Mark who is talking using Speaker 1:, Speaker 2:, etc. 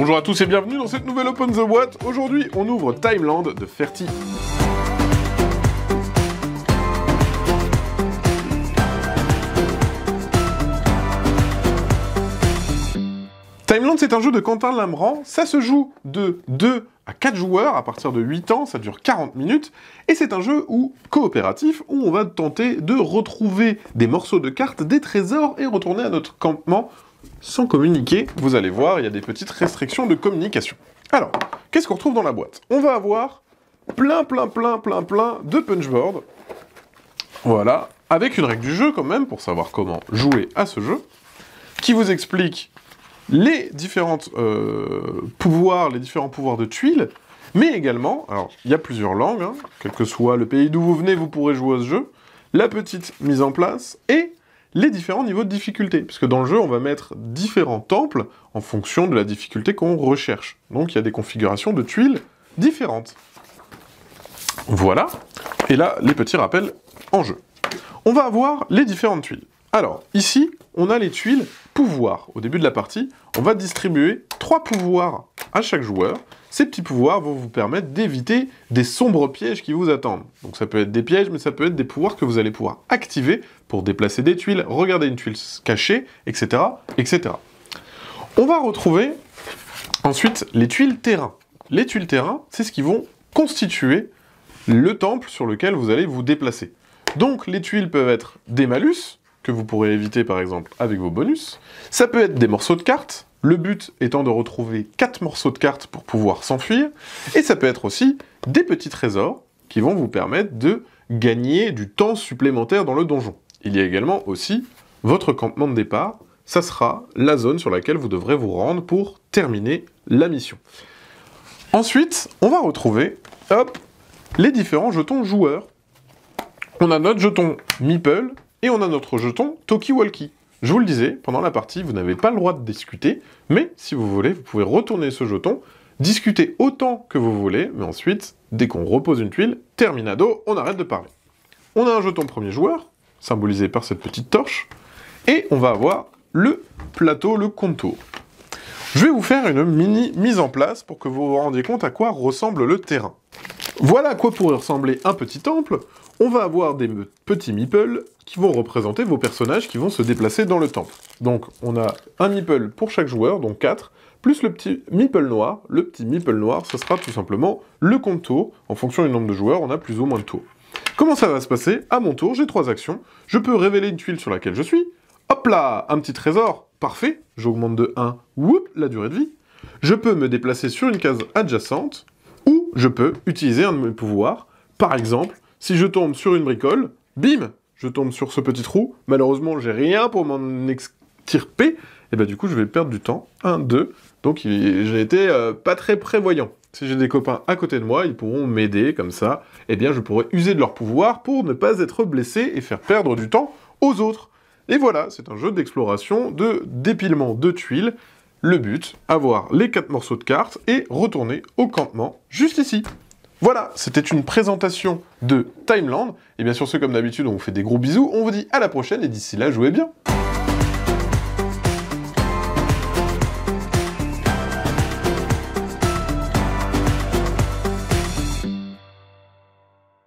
Speaker 1: Bonjour à tous et bienvenue dans cette nouvelle Open the Boîte. Aujourd'hui, on ouvre Timeland de Ferty. Timeland, c'est un jeu de Quentin Lambrand. Ça se joue de 2 à 4 joueurs à partir de 8 ans, ça dure 40 minutes. Et c'est un jeu coopératif où on va tenter de retrouver des morceaux de cartes, des trésors et retourner à notre campement sans communiquer. Vous allez voir, il y a des petites restrictions de communication. Alors, qu'est-ce qu'on retrouve dans la boîte? On va avoir plein de punchboards. Voilà, avec une règle du jeu quand même, pour savoir comment jouer à ce jeu, qui vous explique les différents pouvoirs de tuiles, mais également, alors il y a plusieurs langues, hein, quel que soit le pays d'où vous venez, vous pourrez jouer à ce jeu, la petite mise en place, et les différents niveaux de difficulté, puisque dans le jeu, on va mettre différents temples en fonction de la difficulté qu'on recherche. Donc il y a des configurations de tuiles différentes. Voilà, et là, les petits rappels en jeu. On va avoir les différentes tuiles. Alors, ici, on a les tuiles pouvoirs. Au début de la partie, on va distribuer 3 pouvoirs à chaque joueur. Ces petits pouvoirs vont vous permettre d'éviter des sombres pièges qui vous attendent. Donc ça peut être des pièges, mais ça peut être des pouvoirs que vous allez pouvoir activer pour déplacer des tuiles, regarder une tuile cachée, etc., etc. On va retrouver ensuite les tuiles terrain. Les tuiles terrain, c'est ce qui vont constituer le temple sur lequel vous allez vous déplacer. Donc les tuiles peuvent être des malus, que vous pourrez éviter par exemple avec vos bonus. Ça peut être des morceaux de cartes, le but étant de retrouver 4 morceaux de cartes pour pouvoir s'enfuir, et ça peut être aussi des petits trésors qui vont vous permettre de gagner du temps supplémentaire dans le donjon. Il y a également aussi votre campement de départ, ça sera la zone sur laquelle vous devrez vous rendre pour terminer la mission. Ensuite, on va retrouver, hop, les différents jetons joueurs. On a notre jeton Meeple, et on a notre jeton Talkie-Walkie. Je vous le disais, pendant la partie, vous n'avez pas le droit de discuter, mais si vous voulez, vous pouvez retourner ce jeton, discuter autant que vous voulez, mais ensuite, dès qu'on repose une tuile, terminado, on arrête de parler. On a un jeton premier joueur, symbolisé par cette petite torche, et on va avoir le plateau, le contour. Je vais vous faire une mini mise en place pour que vous vous rendiez compte à quoi ressemble le terrain. Voilà à quoi pourrait ressembler un petit temple. On va avoir des petits meeples qui vont représenter vos personnages qui vont se déplacer dans le temple. Donc on a un meeple pour chaque joueur, donc 4, plus le petit meeple noir. Le petit meeple noir, ce sera tout simplement le compte tour. En fonction du nombre de joueurs, on a plus ou moins de tours. Comment ça va se passer? À mon tour, j'ai 3 actions. Je peux révéler une tuile sur laquelle je suis. Hop là, un petit trésor, parfait. J'augmente de 1, whoop, la durée de vie. Je peux me déplacer sur une case adjacente, ou je peux utiliser un de mes pouvoirs. Par exemple, si je tombe sur une bricole, bim, je tombe sur ce petit trou. Malheureusement, j'ai rien pour m'en extirper. Et bah du coup, je vais perdre du temps. 1, 2. Donc j'ai été pas très prévoyant. Si j'ai des copains à côté de moi, ils pourront m'aider comme ça. Eh bien, je pourrai user de leur pouvoir pour ne pas être blessé et faire perdre du temps aux autres. Et voilà, c'est un jeu d'exploration, de dépilement de tuiles. Le but, avoir les 4 morceaux de cartes et retourner au campement juste ici. Voilà, c'était une présentation de Timeland. Et bien sûr, comme d'habitude, on vous fait des gros bisous. On vous dit à la prochaine et d'ici là, jouez bien.